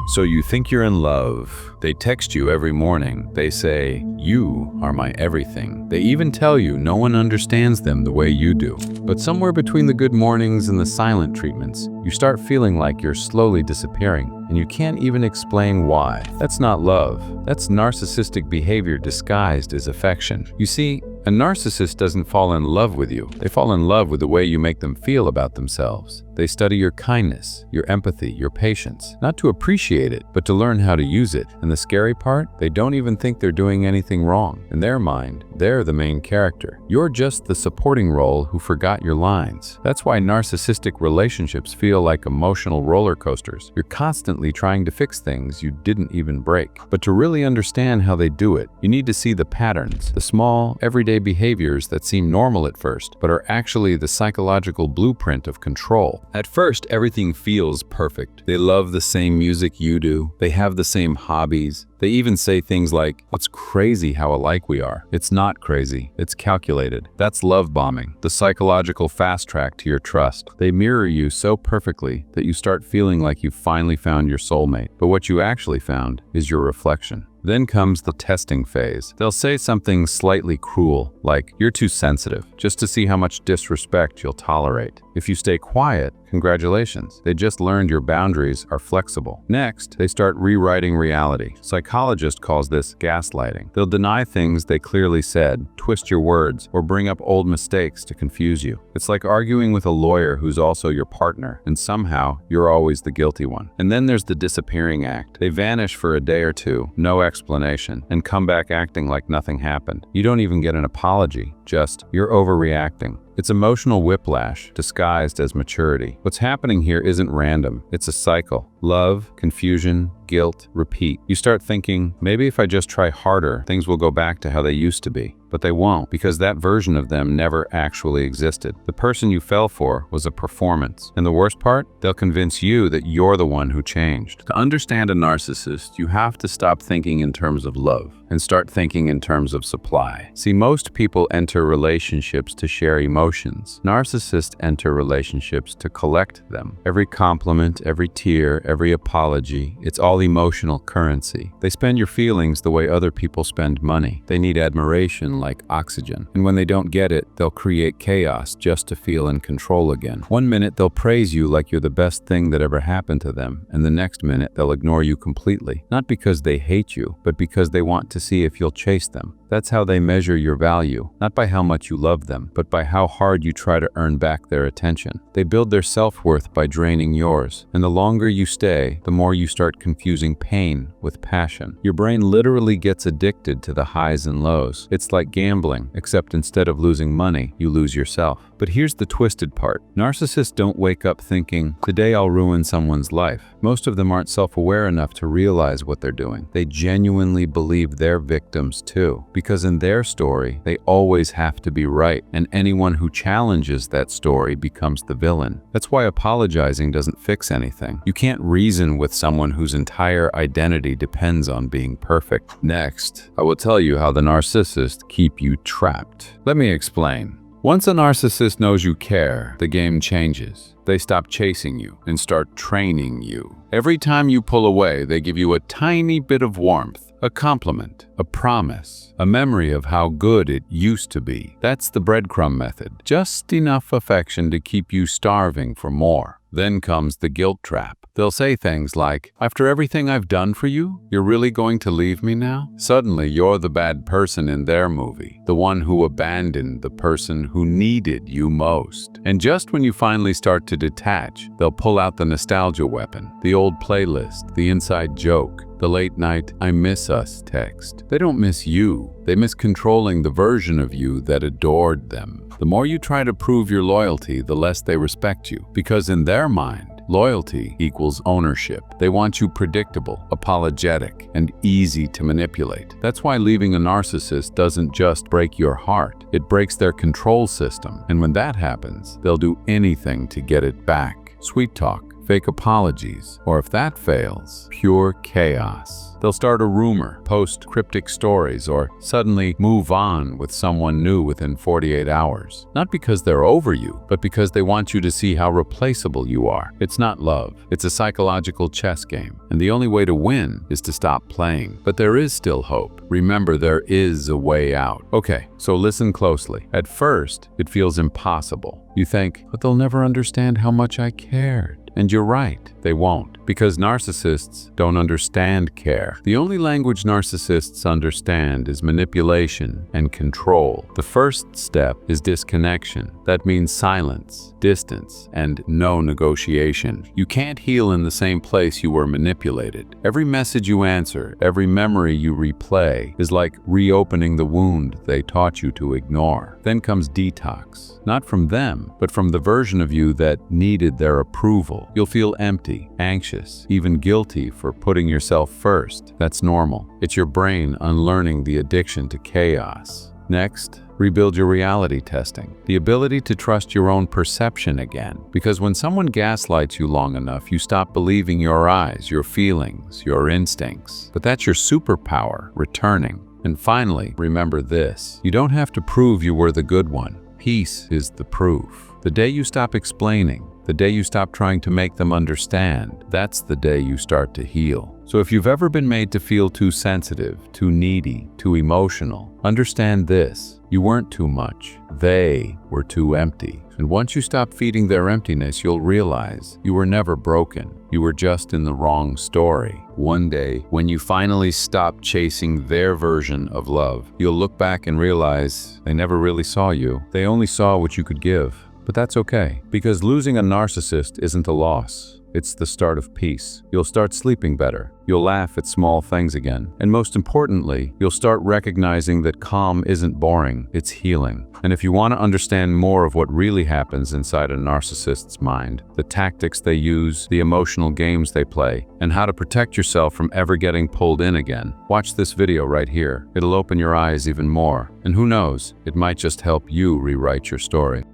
So you think you're in love. They text you every morning. They say, "You are my everything." They even tell you no one understands them the way you do. But somewhere between the good mornings and the silent treatments, you start feeling like you're slowly disappearing, and you can't even explain why. That's not love. That's narcissistic behavior disguised as affection. You see, a narcissist doesn't fall in love with you. They fall in love with the way you make them feel about themselves. They study your kindness, your empathy, your patience, not to appreciate it, but to learn how to use it. And the scary part, they don't even think they're doing anything wrong. In their mind, they're the main character. You're just the supporting role who forgot your lines. That's why narcissistic relationships feel like emotional roller coasters. You're constantly trying to fix things you didn't even break. But to really understand how they do it, you need to see the patterns, the small, everyday behaviors that seem normal at first, but are actually the psychological blueprint of control. At first, everything feels perfect. They love the same music you do. They have the same hobbies. They even say things like, "It's crazy how alike we are." It's not crazy. It's calculated. That's love bombing, the psychological fast track to your trust. They mirror you so perfectly that you start feeling like you've finally found your soulmate. But what you actually found is your reflection. Then comes the testing phase. They'll say something slightly cruel, like, "You're too sensitive," just to see how much disrespect you'll tolerate. If you stay quiet, congratulations. They just learned your boundaries are flexible. Next, they start rewriting reality. Psychologist calls this gaslighting. They'll deny things they clearly said, twist your words, or bring up old mistakes to confuse you. It's like arguing with a lawyer who's also your partner, and somehow you're always the guilty one. And then there's the disappearing act. They vanish for a day or two, no explanation, and come back acting like nothing happened. You don't even get an apology, just, "You're overreacting." It's emotional whiplash disguised as maturity. What's happening here isn't random. It's a cycle. Love, confusion, guilt, repeat. You start thinking, maybe if I just try harder, things will go back to how they used to be. But they won't, because that version of them never actually existed. The person you fell for was a performance. And the worst part? They'll convince you that you're the one who changed. To understand a narcissist, you have to stop thinking in terms of love and start thinking in terms of supply. See, most people enter relationships to share emotions. Narcissists enter relationships to collect them. Every compliment, every tear, every apology, it's all emotional currency. They spend your feelings the way other people spend money. They need admiration like oxygen. And when they don't get it, they'll create chaos just to feel in control again. One minute they'll praise you like you're the best thing that ever happened to them, and the next minute they'll ignore you completely. Not because they hate you, but because they want to see if you'll chase them. That's how they measure your value, not by how much you love them, but by how hard you try to earn back their attention. They build their self-worth by draining yours, and the longer you stay, the more you start confusing pain with passion. Your brain literally gets addicted to the highs and lows. It's like gambling, except instead of losing money, you lose yourself. But here's the twisted part. Narcissists don't wake up thinking, "Today I'll ruin someone's life." Most of them aren't self-aware enough to realize what they're doing. They genuinely believe they're victims too. Because in their story, they always have to be right, and anyone who challenges that story becomes the villain. That's why apologizing doesn't fix anything. You can't reason with someone whose entire identity depends on being perfect. Next, I will tell you how the narcissists keep you trapped. Let me explain. Once a narcissist knows you care, the game changes. They stop chasing you and start training you. Every time you pull away, they give you a tiny bit of warmth, a compliment, a promise, a memory of how good it used to be. That's the breadcrumb method. Just enough affection to keep you starving for more. Then comes the guilt trap. They'll say things like, "After everything I've done for you, you're really going to leave me now?" Suddenly, you're the bad person in their movie, the one who abandoned the person who needed you most. And just when you finally start to detach, they'll pull out the nostalgia weapon, the old playlist, the inside joke, the late night "I miss us" text. They don't miss you. They miss controlling the version of you that adored them. The more you try to prove your loyalty, the less they respect you. Because in their mind, loyalty equals ownership. They want you predictable, apologetic, and easy to manipulate. That's why leaving a narcissist doesn't just break your heart. It breaks their control system. And when that happens, they'll do anything to get it back. Sweet talk, fake apologies, or if that fails, pure chaos. They'll start a rumor, post cryptic stories, or suddenly move on with someone new within 48 hours. Not because they're over you, but because they want you to see how replaceable you are. It's not love. It's a psychological chess game. And the only way to win is to stop playing. But there is still hope. Remember, there is a way out. Okay, so listen closely. At first, it feels impossible. You think, but they'll never understand how much I cared. And you're right, they won't, because narcissists don't understand care. The only language narcissists understand is manipulation and control. The first step is disconnection. That means silence, distance, and no negotiation. You can't heal in the same place you were manipulated. Every message you answer, every memory you replay is like reopening the wound they taught you to ignore. Then comes detox, not from them, but from the version of you that needed their approval. You'll feel empty, anxious, even guilty for putting yourself first. That's normal. It's your brain unlearning the addiction to chaos. Next, rebuild your reality testing. The ability to trust your own perception again. Because when someone gaslights you long enough, you stop believing your eyes, your feelings, your instincts. But that's your superpower, returning. And finally, remember this. You don't have to prove you were the good one. Peace is the proof. The day you stop explaining, the day you stop trying to make them understand, that's the day you start to heal. So if you've ever been made to feel too sensitive, too needy, too emotional, understand this. You weren't too much. They were too empty. And once you stop feeding their emptiness, you'll realize you were never broken. You were just in the wrong story. One day, when you finally stop chasing their version of love, you'll look back and realize they never really saw you. They only saw what you could give. But that's okay, because losing a narcissist isn't a loss. It's the start of peace. You'll start sleeping better. You'll laugh at small things again. And most importantly, you'll start recognizing that calm isn't boring, it's healing. And if you want to understand more of what really happens inside a narcissist's mind, the tactics they use, the emotional games they play, and how to protect yourself from ever getting pulled in again, watch this video right here. It'll open your eyes even more. And who knows, it might just help you rewrite your story.